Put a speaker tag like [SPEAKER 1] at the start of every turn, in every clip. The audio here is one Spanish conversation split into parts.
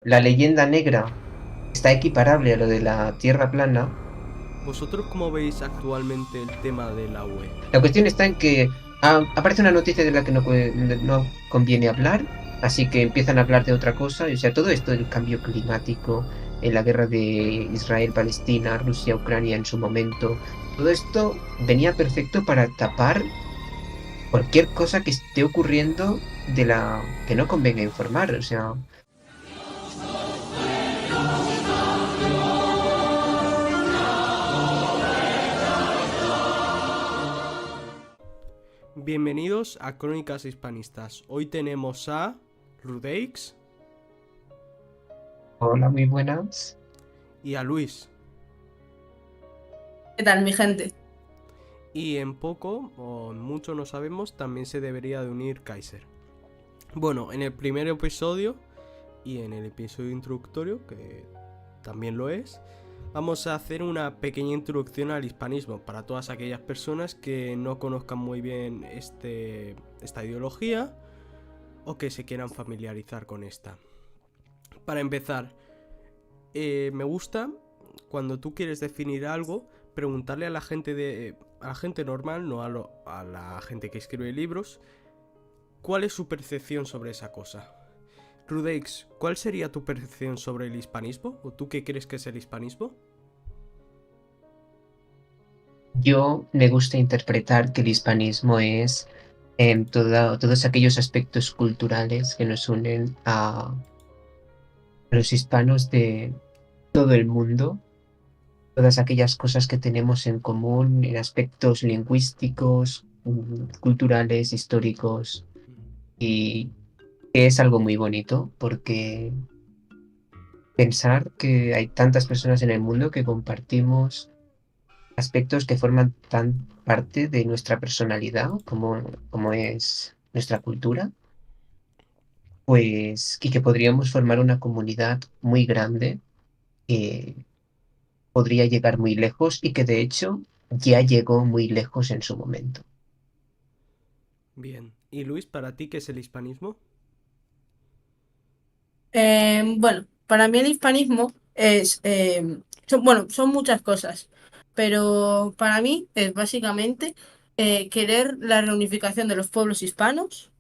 [SPEAKER 1] la leyenda negra está equiparable a lo de la Tierra plana.
[SPEAKER 2] ¿Vosotros cómo veis actualmente el tema de la UE?
[SPEAKER 1] La cuestión está en que aparece una noticia de la que no conviene hablar, así que empiezan a hablar de otra cosa. O sea, todo esto del cambio climático, en la guerra de Israel-Palestina, Rusia-Ucrania en su momento, todo esto venía perfecto para tapar cualquier cosa que esté ocurriendo de la que no convenga informar. O sea,
[SPEAKER 2] Bienvenidos a Crónicas Hispanistas. Hoy tenemos a Rudeix
[SPEAKER 1] hola, muy buenas.
[SPEAKER 2] y a Luis.
[SPEAKER 3] ¿Qué tal, mi gente?
[SPEAKER 2] Y en poco, o en mucho no sabemos, también se debería de unir Kaiser. Bueno, en el primer episodio y en el episodio introductorio, que también lo es, vamos a hacer una pequeña introducción al hispanismo para todas aquellas personas que no conozcan muy bien esta ideología o que se quieran familiarizar con esta. Para empezar, me gusta cuando tú quieres definir algo, preguntarle a la gente normal, no a la gente que escribe libros, cuál es su percepción sobre esa cosa. Rudeix, ¿cuál sería tu percepción sobre el hispanismo? ¿O tú qué crees que es el hispanismo?
[SPEAKER 1] Yo me gusta interpretar que el hispanismo es todos aquellos aspectos culturales que nos unen a los hispanos de todo el mundo, todas aquellas cosas que tenemos en común en aspectos lingüísticos, culturales, históricos, y que es algo muy bonito porque pensar que hay tantas personas en el mundo que compartimos aspectos que forman tan parte de nuestra personalidad como es nuestra cultura, pues, y que podríamos formar una comunidad muy grande que podría llegar muy lejos y que de hecho ya llegó muy lejos en su momento.
[SPEAKER 2] Bien. ¿Y Luis, para ti qué es el hispanismo?
[SPEAKER 3] Bueno, para mí el hispanismo son muchas cosas, pero para mí es básicamente querer la reunificación de los pueblos hispanos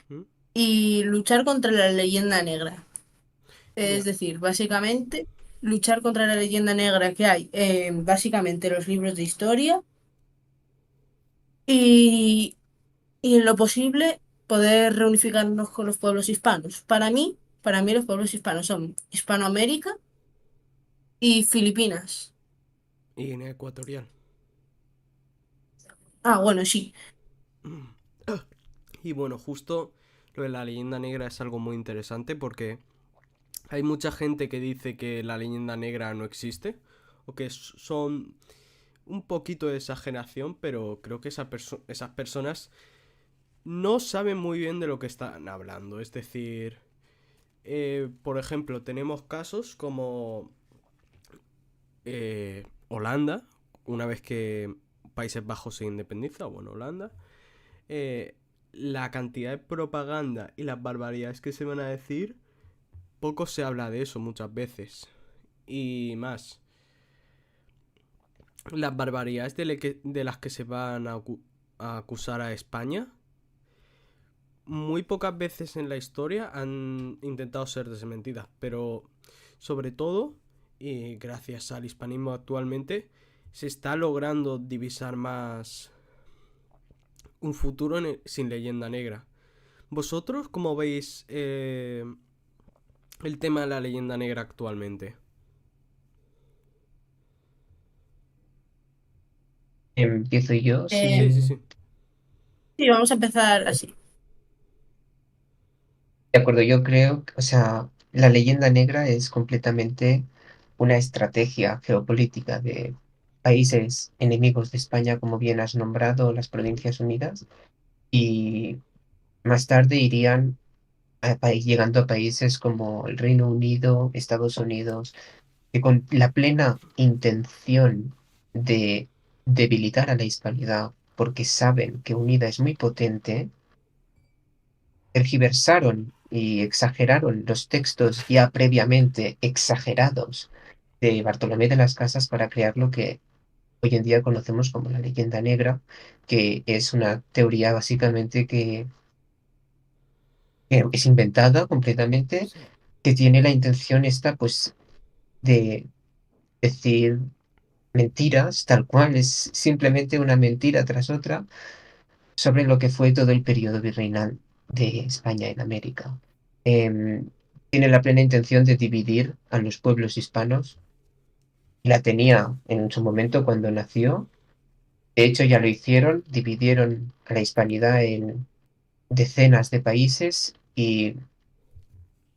[SPEAKER 2] ¿Mm?
[SPEAKER 3] y luchar contra la leyenda negra. Es
[SPEAKER 2] Mira,
[SPEAKER 3] decir, básicamente luchar contra la leyenda negra que hay en básicamente los libros de historia y, y en lo posible poder reunificarnos con los pueblos hispanos. Para mí los pueblos hispanos son Hispanoamérica y Filipinas.
[SPEAKER 2] y en ecuatorial.
[SPEAKER 3] Ah, bueno, sí.
[SPEAKER 2] Y bueno, justo lo de la leyenda negra es algo muy interesante porque hay mucha gente que dice que la leyenda negra no existe o que son un poquito de exageración, pero creo que esas personas no saben muy bien de lo que están hablando. Es decir, por ejemplo, tenemos casos como Holanda, una vez que Países Bajos se independiza, bueno, Holanda, eh, la cantidad de propaganda y las barbaridades que se van a decir, poco se habla de eso muchas veces. Y más, las barbaridades de las que se van a acusar a España, muy pocas veces en la historia han intentado ser desmentidas, pero sobre todo, y gracias al hispanismo actualmente, se está logrando divisar más un futuro sin leyenda negra. ¿Vosotros cómo veis el tema de la leyenda negra actualmente?
[SPEAKER 1] Empiezo yo,
[SPEAKER 2] Sí, sí,
[SPEAKER 3] Eh,
[SPEAKER 2] sí.
[SPEAKER 3] sí, vamos a empezar así.
[SPEAKER 1] de acuerdo, yo creo, o sea, la leyenda negra es completamente una estrategia geopolítica de países enemigos de España, como bien has nombrado, las Provincias Unidas, y más tarde irían llegando a países como el Reino Unido, Estados Unidos, que con la plena intención de debilitar a la hispanidad, porque saben que unida es muy potente, tergiversaron y exageraron los textos ya previamente exagerados de Bartolomé de las Casas para crear lo que hoy en día conocemos como la leyenda negra, que es una teoría básicamente que es inventada completamente,
[SPEAKER 2] Sí.
[SPEAKER 1] que tiene la intención esta, pues, de decir mentiras, tal cual, es simplemente una mentira tras otra sobre lo que fue todo el periodo virreinal de España en América. Em, Tiene la plena intención de dividir a los pueblos hispanos, y la tenía en su momento cuando nació. De hecho, ya lo hicieron, dividieron a la hispanidad en decenas de países y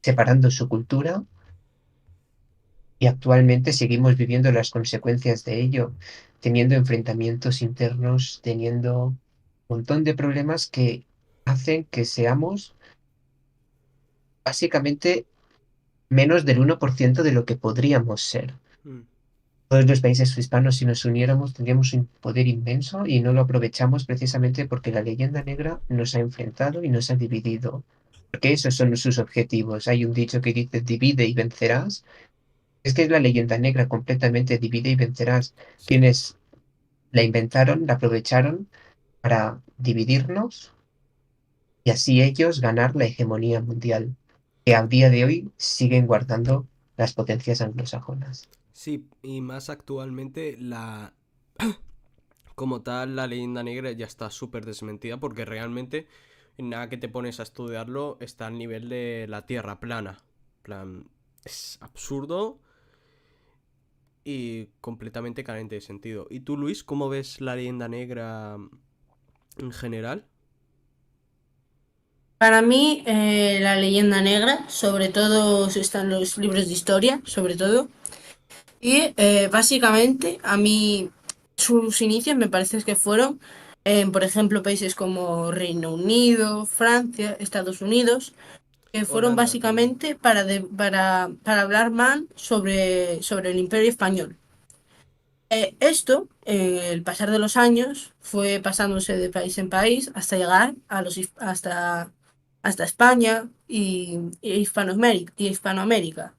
[SPEAKER 1] separando su cultura, y actualmente seguimos viviendo las consecuencias de ello, teniendo enfrentamientos internos, teniendo un montón de problemas que hacen que seamos básicamente menos del 1% de lo que podríamos ser.
[SPEAKER 2] Mm.
[SPEAKER 1] Todos los países hispanos, si nos uniéramos, tendríamos un poder inmenso y no lo aprovechamos precisamente porque la leyenda negra nos ha enfrentado y nos ha dividido. Porque esos son sus objetivos. Hay un dicho que dice divide y vencerás. Es que es la leyenda negra completamente divide y vencerás.
[SPEAKER 2] Sí.
[SPEAKER 1] Quienes la inventaron, la aprovecharon para dividirnos y así ellos ganar la hegemonía mundial, que a día de hoy siguen guardando las potencias anglosajonas.
[SPEAKER 2] Sí, y más actualmente como tal, la leyenda negra ya está súper desmentida porque realmente, nada que te pones a estudiarlo, está al nivel de la Tierra plana. Plan, es absurdo y completamente carente de sentido. ¿Y tú, Luis, cómo ves la leyenda negra en general?
[SPEAKER 3] Para mí, la leyenda negra, sobre todo están los libros de historia, sobre todo. Y básicamente, a mí, sus inicios me parece que fueron en, por ejemplo, países como Reino Unido, Francia, Estados Unidos, que fueron
[SPEAKER 2] Holanda también.
[SPEAKER 3] básicamente para hablar mal sobre el Imperio Español. Esto, el pasar de los años, fue pasándose de país en país hasta llegar hasta España y Hispanoamérica.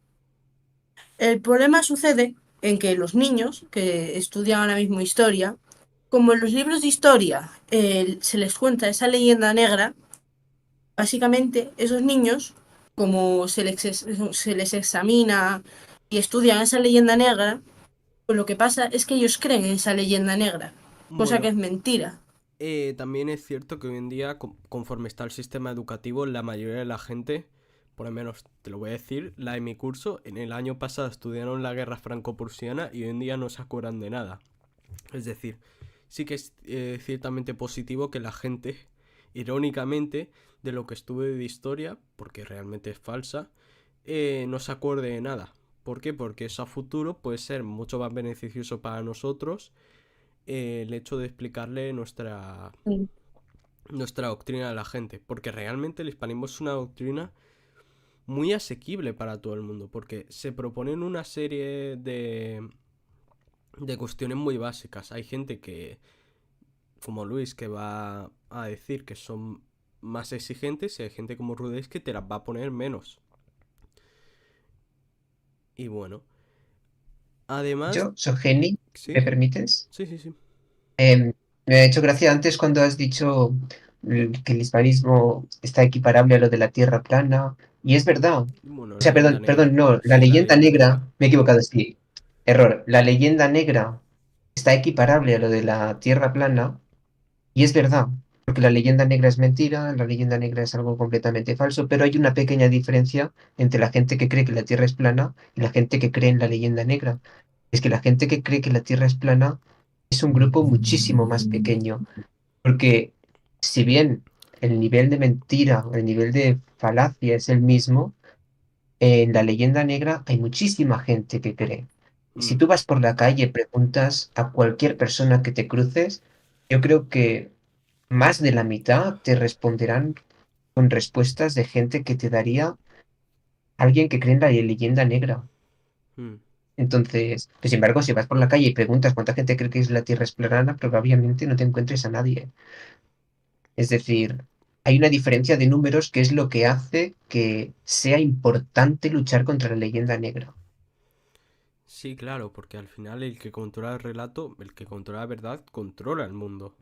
[SPEAKER 3] El problema sucede en que los niños que estudian ahora mismo historia, como en los libros de historia se les cuenta esa leyenda negra, básicamente esos niños, como se les examina y estudian esa leyenda negra, pues lo que pasa es que ellos creen en esa leyenda negra, cosa que
[SPEAKER 2] Bueno,
[SPEAKER 3] es mentira.
[SPEAKER 2] también es cierto que hoy en día, conforme está el sistema educativo, la mayoría de la gente, por lo menos te lo voy a decir, la de mi curso, en el año pasado estudiaron la guerra franco-prusiana y hoy en día no se acuerdan de nada. Es decir, sí que es ciertamente positivo que la gente, irónicamente, de lo que estuve de historia, porque realmente es falsa, no se acuerde de nada. ¿Por qué? Porque eso a futuro puede ser mucho más beneficioso para nosotros, el hecho de explicarle nuestra doctrina a la gente. Porque realmente el hispanismo es una doctrina muy asequible para todo el mundo. Porque se proponen una serie de cuestiones muy básicas. Hay gente que, como Luis, que va a decir que son más exigentes y hay gente como Rudés que te las va a poner menos. Y bueno, además,
[SPEAKER 1] Yo, Sogeni, ¿me
[SPEAKER 2] ¿sí?
[SPEAKER 1] permites?
[SPEAKER 2] Sí, sí, sí.
[SPEAKER 1] Em, Me ha hecho gracia antes cuando has dicho que el hispanismo está equiparable a lo de la tierra plana, y es verdad.
[SPEAKER 2] Bueno,
[SPEAKER 1] O sea,
[SPEAKER 2] leyenda negra.
[SPEAKER 1] perdón, no, la
[SPEAKER 2] Sí, la
[SPEAKER 1] leyenda
[SPEAKER 2] leyenda negra.
[SPEAKER 1] negra, me he equivocado, sí, error. La leyenda negra está equiparable a lo de la tierra plana, y es verdad, porque la leyenda negra es mentira, la leyenda negra es algo completamente falso, pero hay una pequeña diferencia entre la gente que cree que la tierra es plana y la gente que cree en la leyenda negra. Es que la gente que cree que la tierra es plana es un grupo muchísimo más pequeño, porque si bien el nivel de mentira, el nivel de falacia es el mismo, en la leyenda negra hay muchísima gente que cree. Si
[SPEAKER 2] Mm,
[SPEAKER 1] tú vas por la calle y preguntas a cualquier persona que te cruces, yo creo que más de la mitad te responderán con respuestas de gente que te daría alguien que cree en la leyenda negra.
[SPEAKER 2] mm.
[SPEAKER 1] Entonces, pues, sin embargo, si vas por la calle y preguntas cuánta gente cree que es la Tierra es plana, probablemente no te encuentres a nadie. Es decir, hay una diferencia de números que es lo que hace que sea importante luchar contra la leyenda negra.
[SPEAKER 2] Sí, claro, porque al final el que controla el relato, el que controla la verdad, controla el mundo.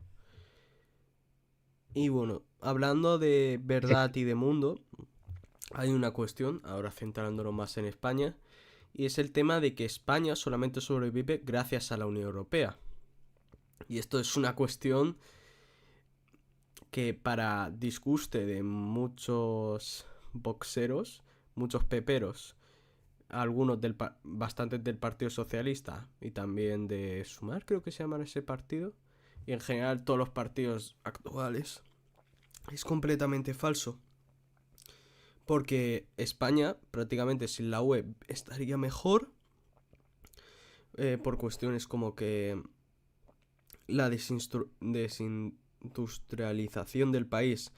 [SPEAKER 2] Y bueno, hablando de verdad y de mundo, hay una cuestión, ahora centrándonos más en España, y es el tema de que España solamente sobrevive gracias a la Unión Europea. Y esto es una cuestión que para disguste de muchos boxeros, muchos peperos, algunos bastantes del Partido Socialista y también de Sumar, creo que se llama ese partido, y en general todos los partidos actuales, es completamente falso. Porque España, prácticamente sin la UE, estaría mejor por cuestiones como que la desindustrialización del país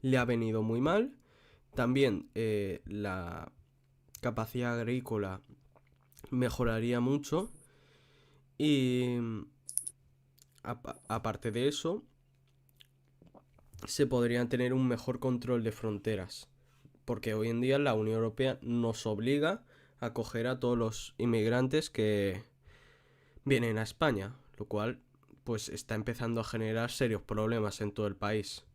[SPEAKER 2] le ha venido muy mal. También la capacidad agrícola mejoraría mucho. Y aparte de eso, se podrían tener un mejor control de fronteras. Porque hoy en día la Unión Europea nos obliga a acoger a todos los inmigrantes que vienen a España, lo cual pues está empezando a generar serios problemas en todo el país.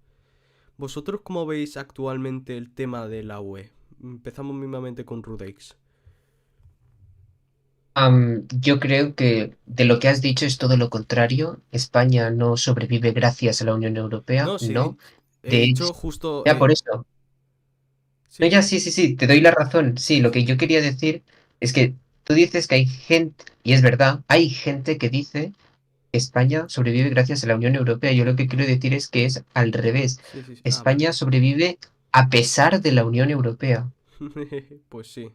[SPEAKER 2] ¿Vosotros cómo veis actualmente el tema de la UE? Empezamos mismamente con Rudeix.
[SPEAKER 1] Yo creo que de lo que has dicho es todo lo contrario. España no sobrevive gracias a la Unión Europea,
[SPEAKER 2] No, sí,
[SPEAKER 1] no.
[SPEAKER 2] he
[SPEAKER 1] De hecho,
[SPEAKER 2] dicho justo...
[SPEAKER 1] ya por eso. No,
[SPEAKER 2] sí,
[SPEAKER 1] ya sí, sí, sí, te doy la razón. Sí, lo que yo quería decir es que tú dices que hay gente, y es verdad, hay gente que dice que España sobrevive gracias a la Unión Europea. Yo lo que quiero decir es que es al revés.
[SPEAKER 2] sí, sí, sí. Ah, vale.
[SPEAKER 1] España sobrevive a pesar de la Unión Europea.
[SPEAKER 2] Pues sí.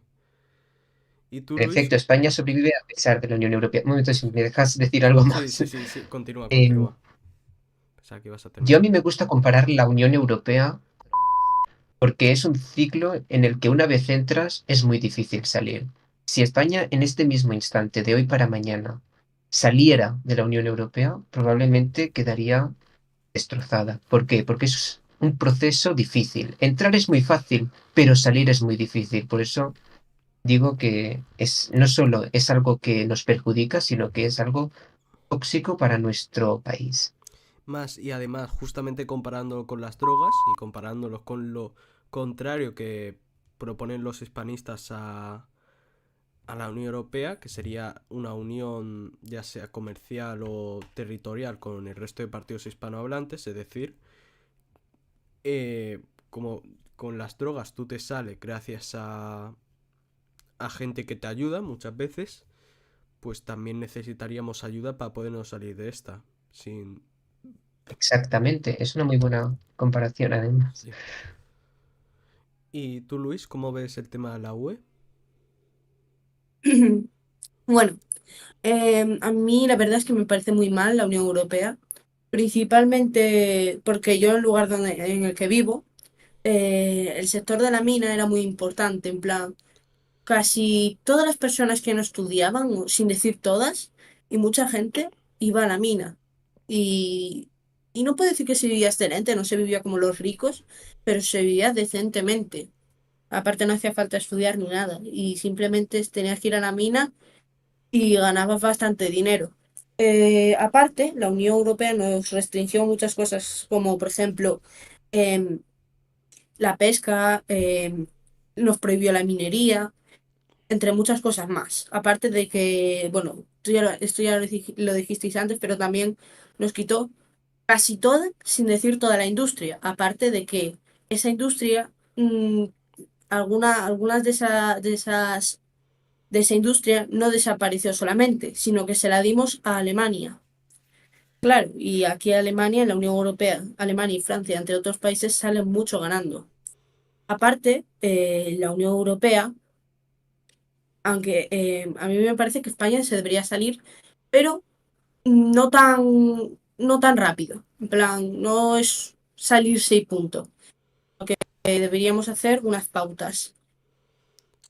[SPEAKER 2] ¿Y tú,
[SPEAKER 1] En
[SPEAKER 2] Luis?
[SPEAKER 1] efecto, España sobrevive a pesar de la Unión Europea. Un momento, si me dejas decir algo
[SPEAKER 2] Sí,
[SPEAKER 1] más.
[SPEAKER 2] sí, sí, sí. Continúa,
[SPEAKER 1] Em,
[SPEAKER 2] continúa. Pensaba que ibas a
[SPEAKER 1] yo a
[SPEAKER 2] terminar.
[SPEAKER 1] mí me gusta comparar la Unión Europea porque es un ciclo en el que una vez entras es muy difícil salir. Si España en este mismo instante, de hoy para mañana, saliera de la Unión Europea, probablemente quedaría destrozada. ¿Por qué? Porque es un proceso difícil. Entrar es muy fácil, pero salir es muy difícil. Por eso digo que no solo es algo que nos perjudica, sino que es algo tóxico para nuestro país.
[SPEAKER 2] Más y además, justamente comparándolo con las drogas y comparándolos con lo contrario que proponen los hispanistas a la Unión Europea, que sería una unión ya sea comercial o territorial con el resto de partidos hispanohablantes, es decir, como con las drogas tú te sales gracias a gente que te ayuda muchas veces, pues también necesitaríamos ayuda para podernos salir de esta. Sin...
[SPEAKER 1] Exactamente, es una muy buena comparación además.
[SPEAKER 2] Sí. ¿Y tú, Luis, cómo ves el tema de la UE?
[SPEAKER 3] Bueno, a mí la verdad es que me parece muy mal la Unión Europea, principalmente porque yo en el lugar en el que vivo, el sector de la mina era muy importante, en plan, casi todas las personas que no estudiaban, o sin decir todas, y mucha gente iba a la mina. Y, y no puedo decir que se vivía excelente, no se vivía como los ricos, pero se vivía decentemente. Aparte no hacía falta estudiar ni nada, y simplemente tenías que ir a la mina y ganabas bastante dinero. Aparte, la Unión Europea nos restringió muchas cosas, como por ejemplo em, la pesca, nos prohibió la minería, entre muchas cosas más. Aparte de que, bueno, esto ya lo dijisteis antes, pero también nos quitó casi toda, sin decir toda la industria. Aparte de que esa industria, algunas de esa industria no desapareció solamente, sino que se la dimos a Alemania. Claro, y aquí Alemania, en la Unión Europea, Alemania y Francia, entre otros países, salen mucho ganando. Aparte, la Unión Europea, aunque a mí me parece que España se debería salir, pero no tan rápido. En plan, no es salirse y punto. Deberíamos hacer unas pautas.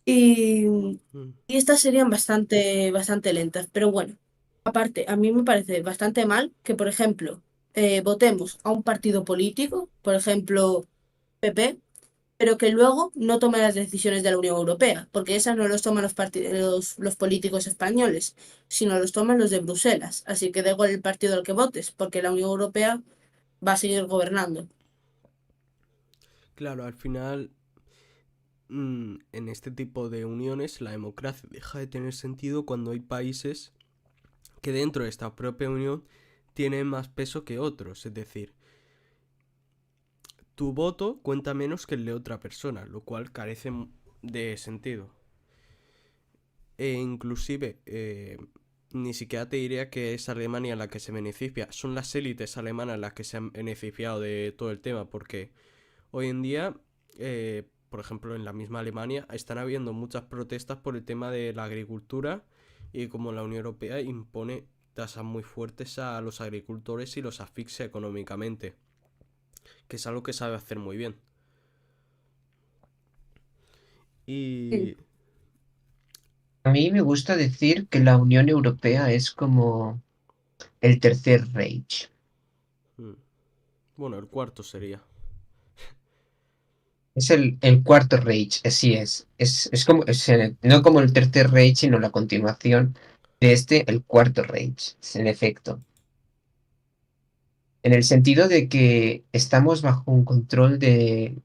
[SPEAKER 3] Y,
[SPEAKER 2] Mm.
[SPEAKER 3] y estas serían bastante lentas, pero bueno. Aparte, a mí me parece bastante mal que, por ejemplo, votemos a un partido político, por ejemplo, PP, pero que luego no tome las decisiones de la Unión Europea, porque esas no los toman los políticos españoles, sino los toman los de Bruselas. Así que da igual el partido al que votes, porque la Unión Europea va a seguir gobernando.
[SPEAKER 2] Claro, al final, en este tipo de uniones, la democracia deja de tener sentido cuando hay países que dentro de esta propia unión tienen más peso que otros. Es decir, tu voto cuenta menos que el de otra persona, lo cual carece de sentido. E inclusive, ni siquiera te diría que es Alemania la que se beneficia, son las élites alemanas las que se han beneficiado de todo el tema, porque hoy en día, por ejemplo, en la misma Alemania, están habiendo muchas protestas por el tema de la agricultura y como la Unión Europea impone tasas muy fuertes a los agricultores y los asfixia económicamente, que es algo que sabe hacer muy bien.
[SPEAKER 3] Sí.
[SPEAKER 2] Y...
[SPEAKER 1] A mí me gusta decir que la Unión Europea es como el Tercer Reich.
[SPEAKER 2] mm, bueno, el cuarto sería.
[SPEAKER 1] Es el Cuarto Reich, así es. Es como, no como el Tercer Reich, sino la continuación de este, el Cuarto Reich, en efecto. En el sentido de que estamos bajo un control de...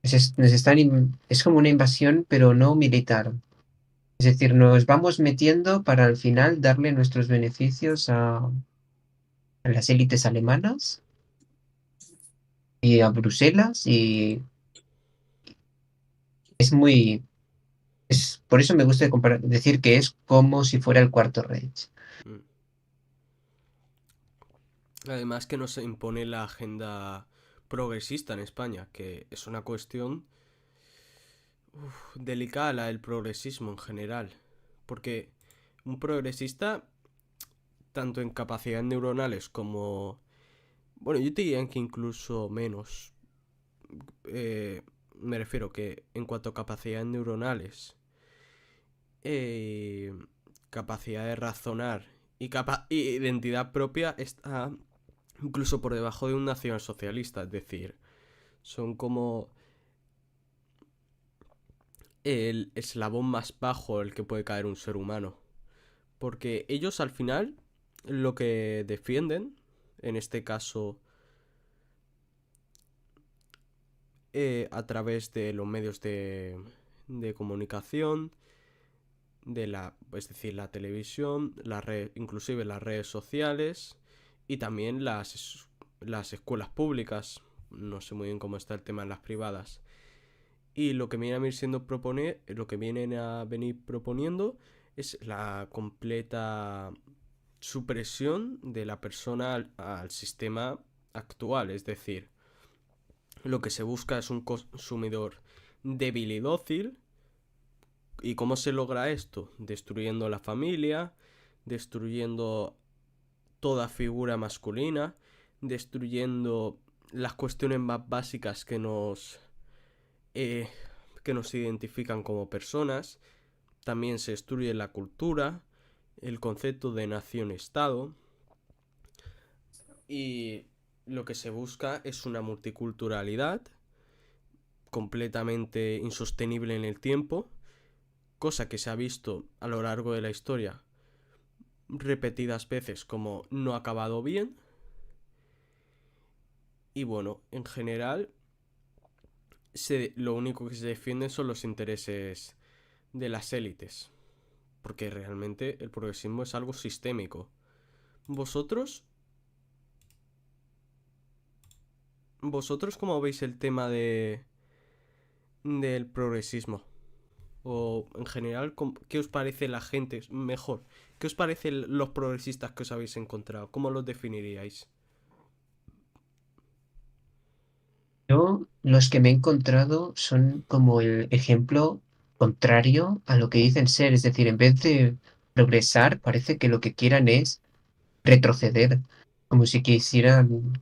[SPEAKER 1] es como una invasión, pero no militar. Es decir, nos vamos metiendo para al final darle nuestros beneficios a las élites alemanas y a Bruselas y es muy... por eso me gusta decir que es como si fuera el Cuarto Reich.
[SPEAKER 2] mm. Además que no se impone la agenda progresista en España, que es una cuestión delicada la del progresismo en general. Porque un progresista, tanto en capacidades neuronales como... Bueno, yo te diría que incluso menos. Eh, Me refiero que en cuanto a capacidades neuronales, eh, capacidad de razonar y identidad propia está incluso por debajo de un nacionalsocialista. Es decir, son como el eslabón más bajo el que puede caer un ser humano. Porque ellos al final lo que defienden, en este caso a través de los medios de comunicación, es decir, la televisión, inclusive las redes sociales y también las escuelas públicas. No sé muy bien cómo está el tema en las privadas. Y lo que lo que vienen a venir proponiendo es la completa supresión de la persona al sistema actual. Es decir, lo que se busca es un consumidor débil y dócil. ¿Y cómo se logra esto? Destruyendo la familia, destruyendo toda figura masculina, destruyendo las cuestiones más básicas eh, que nos identifican como personas. También se destruye la cultura, el concepto de nación-estado y lo que se busca es una multiculturalidad completamente insostenible en el tiempo, cosa que se ha visto a lo largo de la historia repetidas veces como no ha acabado bien. Y bueno, en general lo único que se defiende son los intereses de las élites, porque realmente el progresismo es algo sistémico. ¿Vosotros? ¿Vosotros cómo veis el tema del progresismo? O en general, ¿qué os parece la gente mejor? ¿Qué os parecen los progresistas que os habéis encontrado? ¿Cómo los definiríais?
[SPEAKER 1] Yo, los que me he encontrado son como el ejemplo contrario a lo que dicen ser. Es decir, en vez de progresar, parece que lo que quieran es retroceder, como si quisieran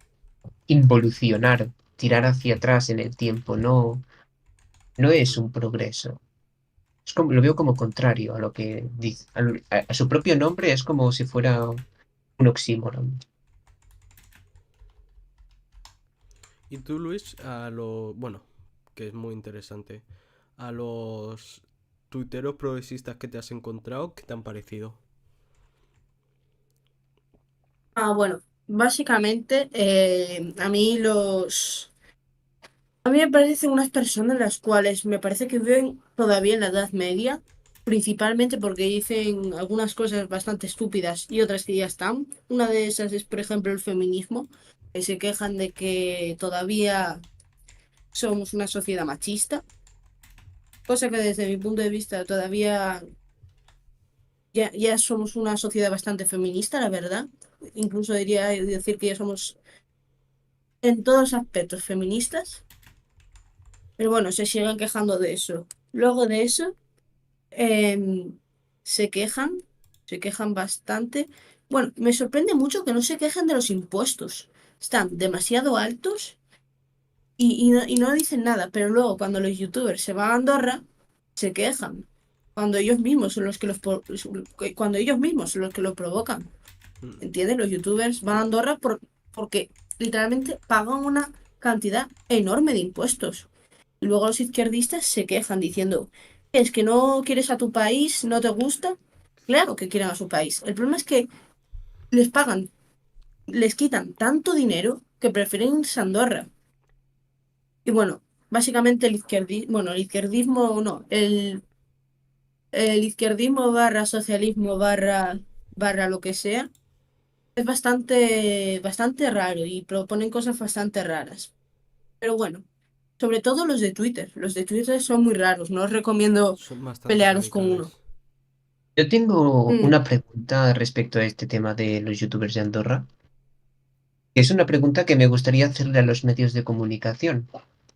[SPEAKER 1] involucionar, tirar hacia atrás en el tiempo. No, no es
[SPEAKER 2] Mm.
[SPEAKER 1] un progreso. Es como, lo veo como contrario a lo que dice. A su propio nombre es como si fuera un oxímoron.
[SPEAKER 2] Y tú, Luis, bueno, que es muy interesante, a los tuiteros progresistas que te has encontrado, ¿qué te han parecido?
[SPEAKER 3] Bueno, básicamente a mí me parecen unas personas las cuales me parece que viven todavía en la Edad Media, principalmente porque dicen algunas cosas bastante estúpidas y otras que ya están. Una de esas es, por ejemplo, el feminismo, que se quejan de que todavía somos una sociedad machista, cosa que desde mi punto de vista todavía ya somos una sociedad bastante feminista, la verdad. Incluso diría decir que ya somos en todos los aspectos feministas, pero bueno, se siguen quejando de eso. Luego de eso, em, se quejan, se quejan bastante. Bueno, me sorprende mucho que no se quejen de los impuestos. Están demasiado altos y no dicen nada, pero luego cuando los youtubers se van a Andorra, se quejan. Cuando ellos mismos son los que cuando ellos mismos son los que lo provocan.
[SPEAKER 2] Mm.
[SPEAKER 3] ¿Entiendes? Los youtubers van a Andorra porque literalmente pagan una cantidad enorme de impuestos. Y luego los izquierdistas se quejan diciendo, es que no quieres a tu país, no te gusta. Claro que quieren a su país. El problema es que les pagan, les quitan tanto dinero que prefieren irse a Andorra. Y bueno, básicamente el izquierdismo no, el izquierdismo barra socialismo barra lo que sea. Es bastante raro y proponen cosas bastante raras. Pero bueno, sobre todo los de Twitter. Los de Twitter son muy raros. No os recomiendo
[SPEAKER 2] Son bastante
[SPEAKER 3] pelearos con uno.
[SPEAKER 2] radicales.
[SPEAKER 1] Yo tengo
[SPEAKER 3] Mm,
[SPEAKER 1] una pregunta respecto a este tema de los youtubers de Andorra, que es una pregunta que me gustaría hacerle a los medios de comunicación.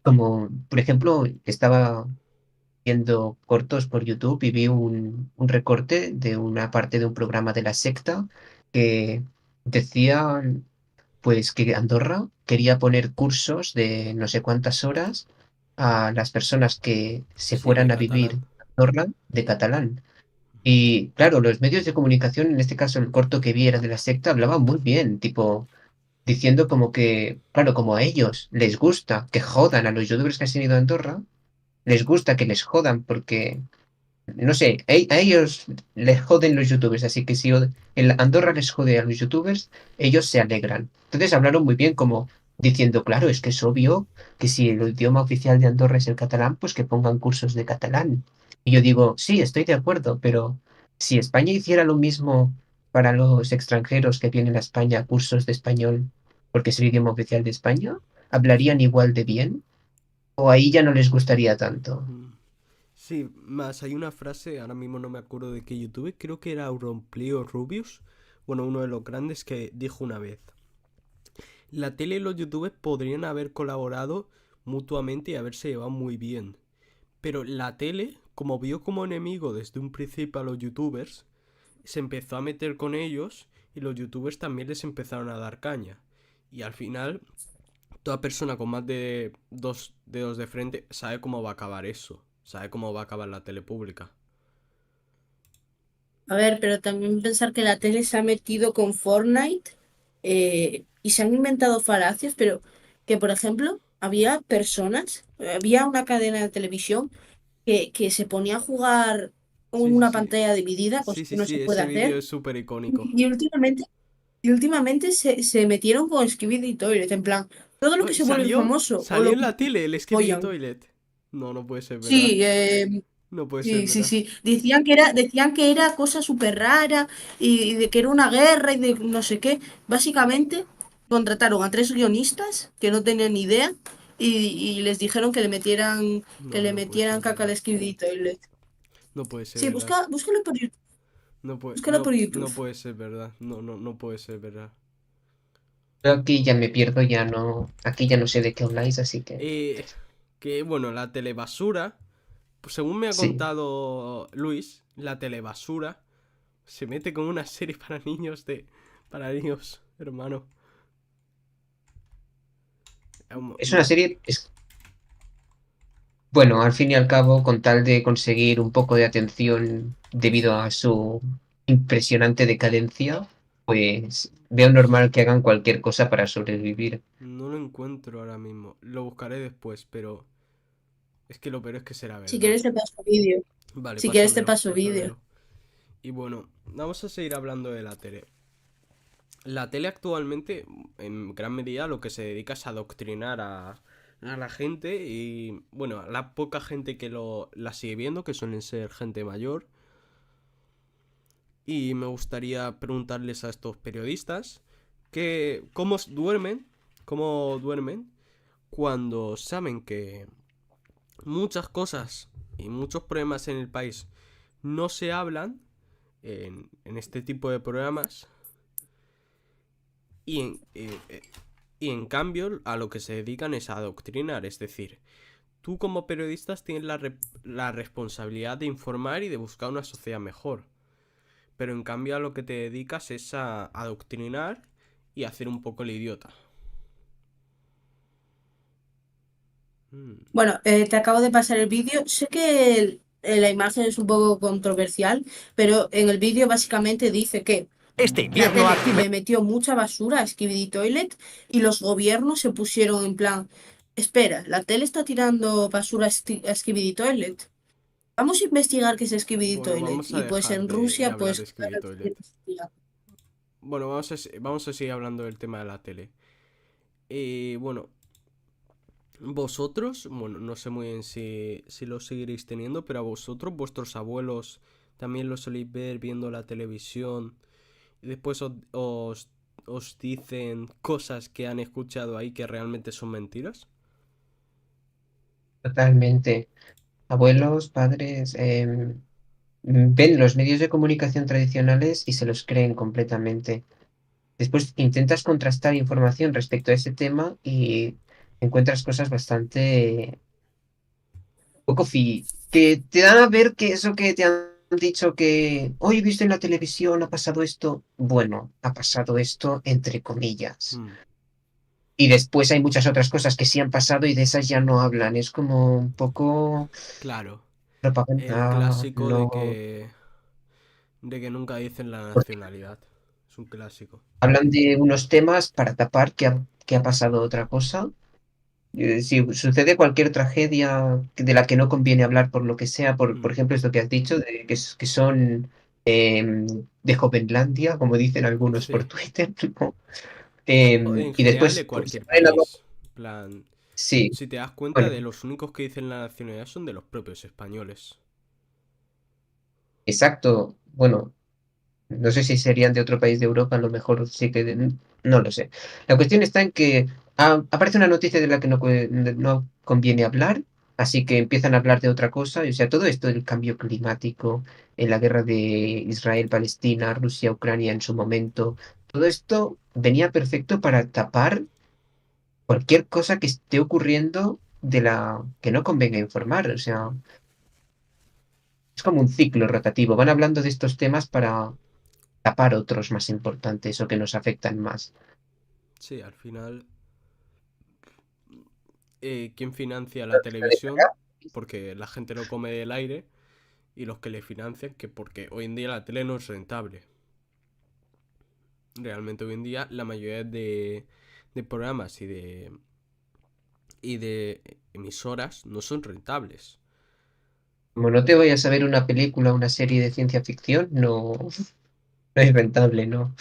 [SPEAKER 1] Como, por ejemplo, estaba viendo cortos por YouTube y vi un recorte de una parte de un programa de La Secta que decía pues que Andorra quería poner cursos de no sé cuántas horas a las personas que se
[SPEAKER 2] Sí, de
[SPEAKER 1] fueran a vivir
[SPEAKER 2] catalán.
[SPEAKER 1] a Andorra de catalán. Y claro, los medios de comunicación, en este caso el corto que vi era de La Secta, hablaban muy bien, tipo diciendo como que, claro, como a ellos les gusta que jodan a los youtubers que han ido a Andorra, les gusta que les jodan porque no sé, a ellos les joden los youtubers, así que si el Andorra les jode a los youtubers, ellos se alegran. Entonces hablaron muy bien como diciendo, claro, es que es obvio que si el idioma oficial de Andorra es el catalán, pues que pongan cursos de catalán. Y yo digo, sí, estoy de acuerdo, pero si España hiciera lo mismo para los extranjeros que vienen a España, cursos de español, porque es el idioma oficial de España, ¿hablarían igual de bien? ¿O ahí ya no les gustaría tanto?
[SPEAKER 2] Mm. Sí, más hay una frase, ahora mismo no me acuerdo de qué YouTube, creo que era Auronplay Rubius, bueno, uno de los grandes que dijo una vez, la tele y los youtubers podrían haber colaborado mutuamente y haberse llevado muy bien, pero la tele, como vio como enemigo desde un principio a los youtubers, se empezó a meter con ellos y los youtubers también les empezaron a dar caña. Y al final, toda persona con más de dos dedos de frente sabe cómo va a acabar eso, sabe cómo va a acabar la tele pública.
[SPEAKER 3] A ver, pero también pensar que la tele se ha metido con Fortnite y se han inventado falacias, pero que, por ejemplo, había una cadena de televisión que se ponía a jugar con
[SPEAKER 2] Sí, sí,
[SPEAKER 3] una
[SPEAKER 2] sí.
[SPEAKER 3] pantalla dividida, cosa
[SPEAKER 2] Sí,
[SPEAKER 3] que
[SPEAKER 2] sí,
[SPEAKER 3] no se
[SPEAKER 2] sí,
[SPEAKER 3] puede
[SPEAKER 2] ese vídeo
[SPEAKER 3] hacer.
[SPEAKER 2] es súper icónico.
[SPEAKER 3] Y últimamente se metieron con Skibidi Toilet, en plan, todo lo que
[SPEAKER 2] Ay,
[SPEAKER 3] se vuelve famoso o
[SPEAKER 2] salió
[SPEAKER 3] lo
[SPEAKER 2] en
[SPEAKER 3] que
[SPEAKER 2] la tele el Skibidi
[SPEAKER 3] apoyan.
[SPEAKER 2] Toilet. No, no puede ser verdad.
[SPEAKER 3] Sí,
[SPEAKER 2] No puede ser
[SPEAKER 3] sí, sí,
[SPEAKER 2] verdad.
[SPEAKER 3] sí. Decían que era cosa súper rara y de que era una guerra y de no sé qué. Básicamente, contrataron a tres guionistas que no tenían ni idea y les dijeron que
[SPEAKER 2] No,
[SPEAKER 3] le
[SPEAKER 2] no puede
[SPEAKER 3] metieran
[SPEAKER 2] ser
[SPEAKER 3] caca
[SPEAKER 2] verdad.
[SPEAKER 3] al Skibidi Toilet.
[SPEAKER 2] No puede ser
[SPEAKER 3] Sí,
[SPEAKER 2] verdad.
[SPEAKER 3] búscalo por YouTube.
[SPEAKER 2] No puede ser verdad. No, no, no puede ser verdad.
[SPEAKER 1] Yo aquí ya me pierdo, ya no, aquí ya no sé de qué habláis, así que
[SPEAKER 2] Eh, que bueno, la telebasura, pues según me ha
[SPEAKER 1] sí.
[SPEAKER 2] contado Luis, la telebasura se mete con una serie para niños para niños, hermano.
[SPEAKER 1] Es una serie, bueno, al fin y al cabo, con tal de conseguir un poco de atención debido a su impresionante decadencia, pues veo normal que hagan cualquier cosa para sobrevivir.
[SPEAKER 2] No lo encuentro ahora mismo. Lo buscaré después, pero es que lo peor es que será
[SPEAKER 3] Si
[SPEAKER 2] verdad.
[SPEAKER 3] quieres te paso vídeo.
[SPEAKER 2] Vale,
[SPEAKER 3] Si quieres te
[SPEAKER 2] pásamelo,
[SPEAKER 3] paso vídeo.
[SPEAKER 2] pásamelo. Y bueno, vamos a seguir hablando de la tele. La tele actualmente, en gran medida, lo que se dedica es a adoctrinar a la gente y, bueno, a la poca gente que la sigue viendo, que suelen ser gente mayor. Y me gustaría preguntarles a estos periodistas que cómo duermen cuando saben que muchas cosas y muchos problemas en el país no se hablan en este tipo de programas y y en cambio a lo que se dedican es a adoctrinar. Es decir, tú como periodistas tienes la responsabilidad de informar y de buscar una sociedad mejor. Pero en cambio a lo que te dedicas es a adoctrinar y a hacer un poco el idiota. Mm,
[SPEAKER 3] Bueno, te acabo de pasar el vídeo. Sé que la imagen es un poco controversial, pero en el vídeo básicamente dice que
[SPEAKER 4] Este
[SPEAKER 3] la
[SPEAKER 4] invierno
[SPEAKER 3] tele
[SPEAKER 4] aquí
[SPEAKER 3] le metió mucha basura a Skibidi Toilet y los gobiernos se pusieron en plan, espera, la tele está tirando basura a Skibidi Toilet. Vamos a investigar qué es Skibidi
[SPEAKER 2] Bueno,
[SPEAKER 3] Toilet.
[SPEAKER 2] vamos a
[SPEAKER 3] Y pues
[SPEAKER 2] dejar
[SPEAKER 3] en
[SPEAKER 2] de
[SPEAKER 3] Rusia,
[SPEAKER 2] hablar
[SPEAKER 3] pues
[SPEAKER 2] de
[SPEAKER 3] claro,
[SPEAKER 2] Skibidi Toilet. Bueno, vamos a seguir hablando del tema de la tele. Bueno, vosotros, bueno, no sé muy bien si lo seguiréis teniendo, pero a vosotros, vuestros abuelos, también lo soléis ver viendo la televisión y después os dicen cosas que han escuchado ahí que realmente son mentiras.
[SPEAKER 1] Totalmente. Abuelos, padres, ven los medios de comunicación tradicionales y se los creen completamente. Después intentas contrastar información respecto a ese tema y encuentras cosas bastante que te dan a ver que eso que te han dicho que hoy he visto en la televisión ha pasado esto, bueno, ha pasado esto entre comillas.
[SPEAKER 2] Mm,
[SPEAKER 1] Y después hay muchas otras cosas que sí han pasado y de esas ya no hablan. Es como un poco
[SPEAKER 2] claro, el
[SPEAKER 1] propaganda,
[SPEAKER 2] clásico
[SPEAKER 1] no.
[SPEAKER 2] de que nunca dicen la nacionalidad. Es un clásico.
[SPEAKER 1] Hablan de unos temas para tapar que ha pasado otra cosa. Si sucede cualquier tragedia de la que no conviene hablar por lo que sea, por
[SPEAKER 2] Mm.
[SPEAKER 1] ejemplo, esto que has dicho, que son de Jovenlandia, como dicen algunos por
[SPEAKER 2] Sí.
[SPEAKER 1] Twitter, ¿no?
[SPEAKER 2] O en
[SPEAKER 1] Y
[SPEAKER 2] general
[SPEAKER 1] después
[SPEAKER 2] de
[SPEAKER 1] pues, se
[SPEAKER 2] cualquier
[SPEAKER 1] ponen a
[SPEAKER 2] país. En plan,
[SPEAKER 1] sí,
[SPEAKER 2] si te das cuenta, de
[SPEAKER 1] bueno,
[SPEAKER 2] los únicos que dicen la nacionalidad son de los propios españoles.
[SPEAKER 1] exacto. Bueno, no sé si serían de otro país de Europa, a lo mejor sí que... No lo sé. La cuestión está en que aparece una noticia de la que no conviene hablar, así que empiezan a hablar de otra cosa. O sea, todo esto del cambio climático, en la guerra de Israel-Palestina, Rusia-Ucrania en su momento, todo esto venía perfecto para tapar cualquier cosa que esté ocurriendo de la que no convenga informar. O sea, es como un ciclo rotativo. Van hablando de estos temas para tapar otros más importantes o que nos afectan más.
[SPEAKER 2] Sí, al final, ¿quién financia la televisión? Porque la gente lo come del aire. Y los que le financian, que porque hoy en día la tele no es rentable. Realmente hoy en día la mayoría de programas y de emisoras no son rentables.
[SPEAKER 1] Como no te vayas a ver una película o una serie de ciencia ficción, no, no es rentable, ¿no?